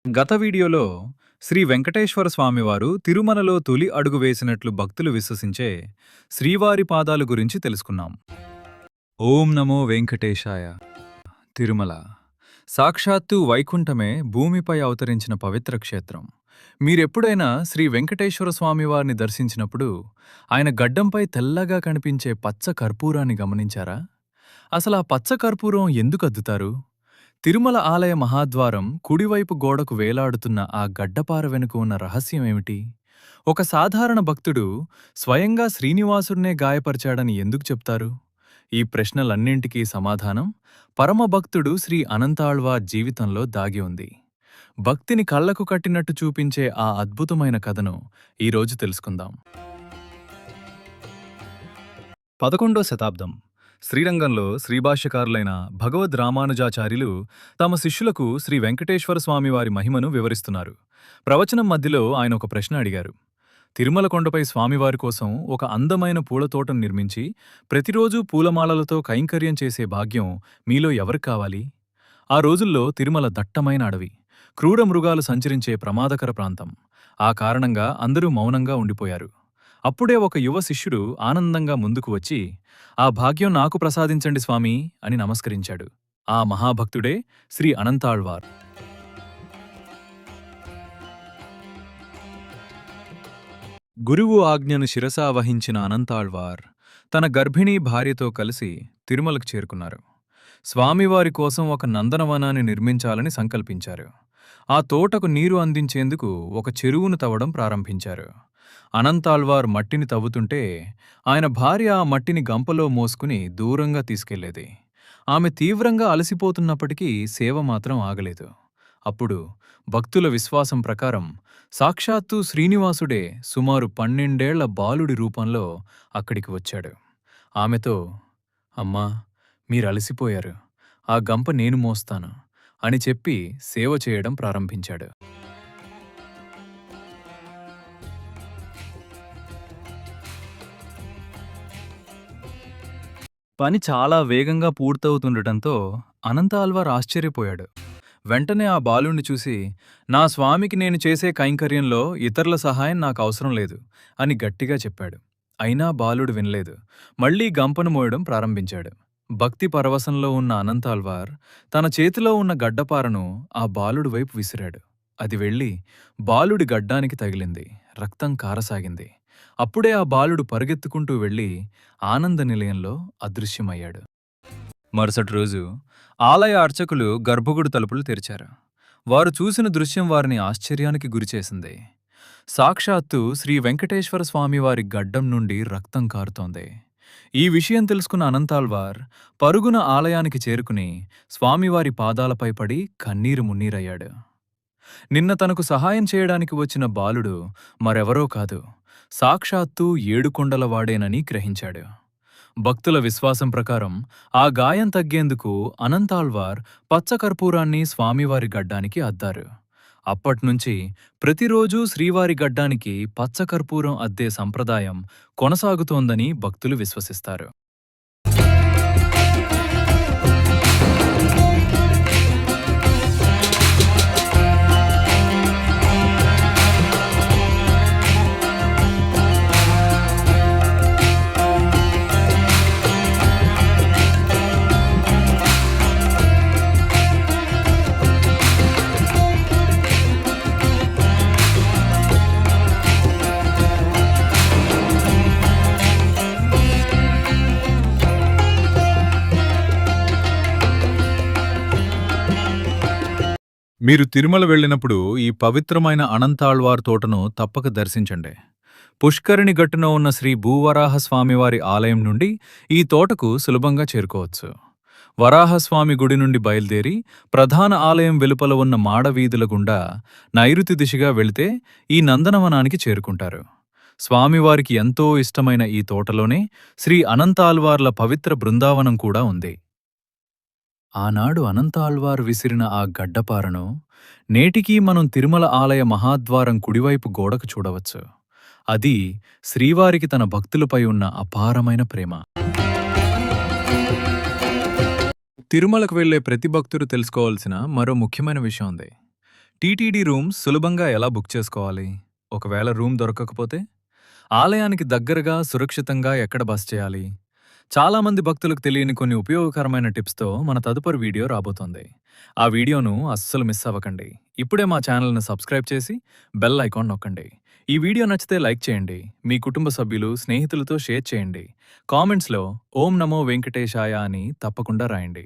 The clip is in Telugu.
గత వీడియోలో శ్రీ వెంకటేశ్వర స్వామివారు తిరుమలలో తొలి అడుగు వేసినట్లు భక్తులు విశ్వసించే శ్రీవారి పాదాలు గురించి తెలుసుకున్నాం. ఓం నమో వెంకటేశాయ. తిరుమల సాక్షాత్తు వైకుంఠమే భూమిపై అవతరించిన పవిత్ర క్షేత్రం. మీరెప్పుడైనా శ్రీ వెంకటేశ్వర స్వామివారిని దర్శించినప్పుడు ఆయన గడ్డంపై తెల్లగా కనిపించే పచ్చ కర్పూరాన్ని గమనించారా? అసలు ఆ పచ్చ కర్పూరం ఎందుకు అద్దుతారు? తిరుమల ఆలయ మహాద్వారం కుడివైపు గోడకు వేలాడుతున్న ఆ గడ్డపార వెనుక ఉన్న రహస్యమేమిటి? ఒక సాధారణ భక్తుడు స్వయంగా శ్రీనివాసుడినే గాయపరిచాడని ఎందుకు చెప్తారు? ఈ ప్రశ్నలన్నింటికీ సమాధానం పరమభక్తుడు శ్రీ అనంతాళ్వార్ జీవితంలో దాగి ఉంది. భక్తిని కళ్లకు కట్టినట్టు చూపించే ఆ అద్భుతమైన కథను ఈరోజు తెలుసుకుందాం. 11వ శతాబ్దం శ్రీరంగంలో శ్రీభాష్యకారులైన భగవద్ రామానుజాచార్యులు తమ శిష్యులకు శ్రీ వెంకటేశ్వర స్వామివారి మహిమను వివరిస్తున్నారు. ప్రవచనం మధ్యలో ఆయన ఒక ప్రశ్న అడిగారు. తిరుమల కొండపై స్వామివారి కోసం ఒక అందమైన పూలతోటం నిర్మించి ప్రతిరోజూ పూలమాలలతో కైంకర్యం చేసే భాగ్యం మీలో ఎవరికి కావాలి? ఆ రోజుల్లో తిరుమల దట్టమైన అడవి, క్రూర మృగాలు సంచరించే ప్రమాదకర ప్రాంతం. ఆ కారణంగా అందరూ మౌనంగా ఉండిపోయారు. అప్పుడే ఒక యువ శిష్యుడు ఆనందంగా ముందుకు వచ్చి, "ఆ భాగ్యం నాకు ప్రసాదించండి స్వామీ" అని నమస్కరించాడు. ఆ మహాభక్తుడే శ్రీ అనంతాళ్వార్. గురువు ఆజ్ఞను శిరసా వహించిన అనంతాళ్వార్ తన గర్భిణీ భార్యతో కలిసి తిరుమలకు చేరుకున్నారు. స్వామివారి కోసం ఒక నందనవనాన్ని నిర్మించాలని సంకల్పించారు. ఆ తోటకు నీరు అందించేందుకు ఒక చెరువును తవ్వడం ప్రారంభించారు. అనంతాళ్వార్ మట్టిని తవ్వుతుంటే ఆయన భార్య ఆ మట్టిని గంపలో మోసుకుని దూరంగా తీసుకెళ్లేది. ఆమె తీవ్రంగా అలసిపోతున్నప్పటికీ సేవ మాత్రం ఆగలేదు. అప్పుడు భక్తుల విశ్వాసం ప్రకారం సాక్షాత్తు శ్రీనివాసుడే సుమారు 12 ఏళ్ల బాలుడి రూపంలో అక్కడికి వచ్చాడు. ఆమెతో, "అమ్మా, మీరలసిపోయారు. ఆ గంప నేను మోస్తాను" అని చెప్పి సేవ చేయడం ప్రారంభించాడు. పని చాలా వేగంగా పూర్తవుతుండటంతో అనంతాళ్వార్ ఆశ్చర్యపోయాడు. వెంటనే ఆ బాలుణ్ణి చూసి, "నా స్వామికి నేను చేసే కైంకర్యంలో ఇతరుల సహాయం నాకు అవసరం లేదు" అని గట్టిగా చెప్పాడు. అయినా బాలుడు వినలేదు. మళ్లీ గంపను మోయడం ప్రారంభించాడు. భక్తి పరవశంలో ఉన్న అనంతాళ్వార్ తన చేతిలో ఉన్న గడ్డపారను ఆ బాలుడి వైపు విసిరాడు. అది వెళ్లి బాలుడి గడ్డానికి తగిలింది. రక్తం కారసాగింది. అప్పుడే ఆ బాలుడు పరుగెత్తుకుంటూ వెళ్లి ఆనంద నిలయంలో అదృశ్యమయ్యాడు. మరుసటి రోజు ఆలయ అర్చకులు గర్భగుడి తలుపులు తెరిచారు. వారు చూసిన దృశ్యం వారిని ఆశ్చర్యానికి గురిచేసింది. సాక్షాత్తు శ్రీ వెంకటేశ్వర స్వామివారి గడ్డం నుండి రక్తం కారుతోంది. ఈ విషయం తెలుసుకున్న అనంతాళ్వార్ పరుగున ఆలయానికి చేరుకుని స్వామివారి పాదాలపై పడి కన్నీరు మున్నీరయ్యాడు. నిన్న తనకు సహాయం చేయడానికి వచ్చిన బాలుడు మరెవరో కాదు, సాక్షాత్తు ఏడుకొండలవాడేనని గ్రహించాడు. భక్తుల విశ్వాసం ప్రకారం ఆ గాయం తగ్గేందుకు అనంతాళ్వార్ పచ్చకర్పూరాన్ని స్వామివారి గడ్డానికి అద్దారు. అప్పట్నుంచి ప్రతిరోజూ శ్రీవారి గడ్డానికి పచ్చకర్పూరం అద్దే సంప్రదాయం కొనసాగుతోందని భక్తులు విశ్వసిస్తారు. మీరు తిరుమల వెళ్ళినప్పుడు ఈ పవిత్రమైన అనంతాళ్వార్ తోటను తప్పక దర్శించండి. పుష్కరిణి గట్టున ఉన్న శ్రీ భూవరాహస్వామివారి ఆలయం నుండి ఈ తోటకు సులభంగా చేరుకోవచ్చు. వరాహస్వామి గుడి నుండి బయలుదేరి ప్రధాన ఆలయం వెలుపల ఉన్న మాడవీధుల గుండా నైరుతి దిశగా వెళితే ఈ నందనవనానికి చేరుకుంటారు. స్వామివారికి ఎంతో ఇష్టమైన ఈ తోటలోనే శ్రీ అనంతాళ్వార్ల పవిత్ర బృందావనం కూడా ఉంది. ఆనాడు అనంతాళ్వార్ విసిరిన ఆ గడ్డపారను నేటికీ మనం తిరుమల ఆలయ మహాద్వారం కుడివైపు గోడకు చూడవచ్చు. అది శ్రీవారికి తన భక్తులపై ఉన్న అపారమైన ప్రేమ. తిరుమలకు వెళ్లే ప్రతి భక్తుడు తెలుసుకోవాల్సిన మరో ముఖ్యమైన విషయం ఉంది. టీటీడీ రూమ్ సులభంగా ఎలా బుక్ చేసుకోవాలి? ఒకవేళ రూమ్ దొరకకపోతే? ఆలయానికి దగ్గరగా, సురక్షితంగా ఎక్కడ బస చేయాలి? చాలామంది భక్తులకు తెలియని కొన్ని ఉపయోగకరమైన టిప్స్‌తో మన తదుపరి వీడియో రాబోతోంది. ఆ వీడియోను అస్సలు మిస్ అవ్వకండి. ఇప్పుడే మా ఛానల్‌ని సబ్స్క్రైబ్ చేసి బెల్ ఐకాన్ నొక్కండి. ఈ వీడియో నచ్చితే లైక్ చేయండి. మీ కుటుంబ సభ్యులు, స్నేహితులతో షేర్ చేయండి. కామెంట్స్‌లో ఓం నమో వెంకటేశాయ అని తప్పకుండా రాయండి.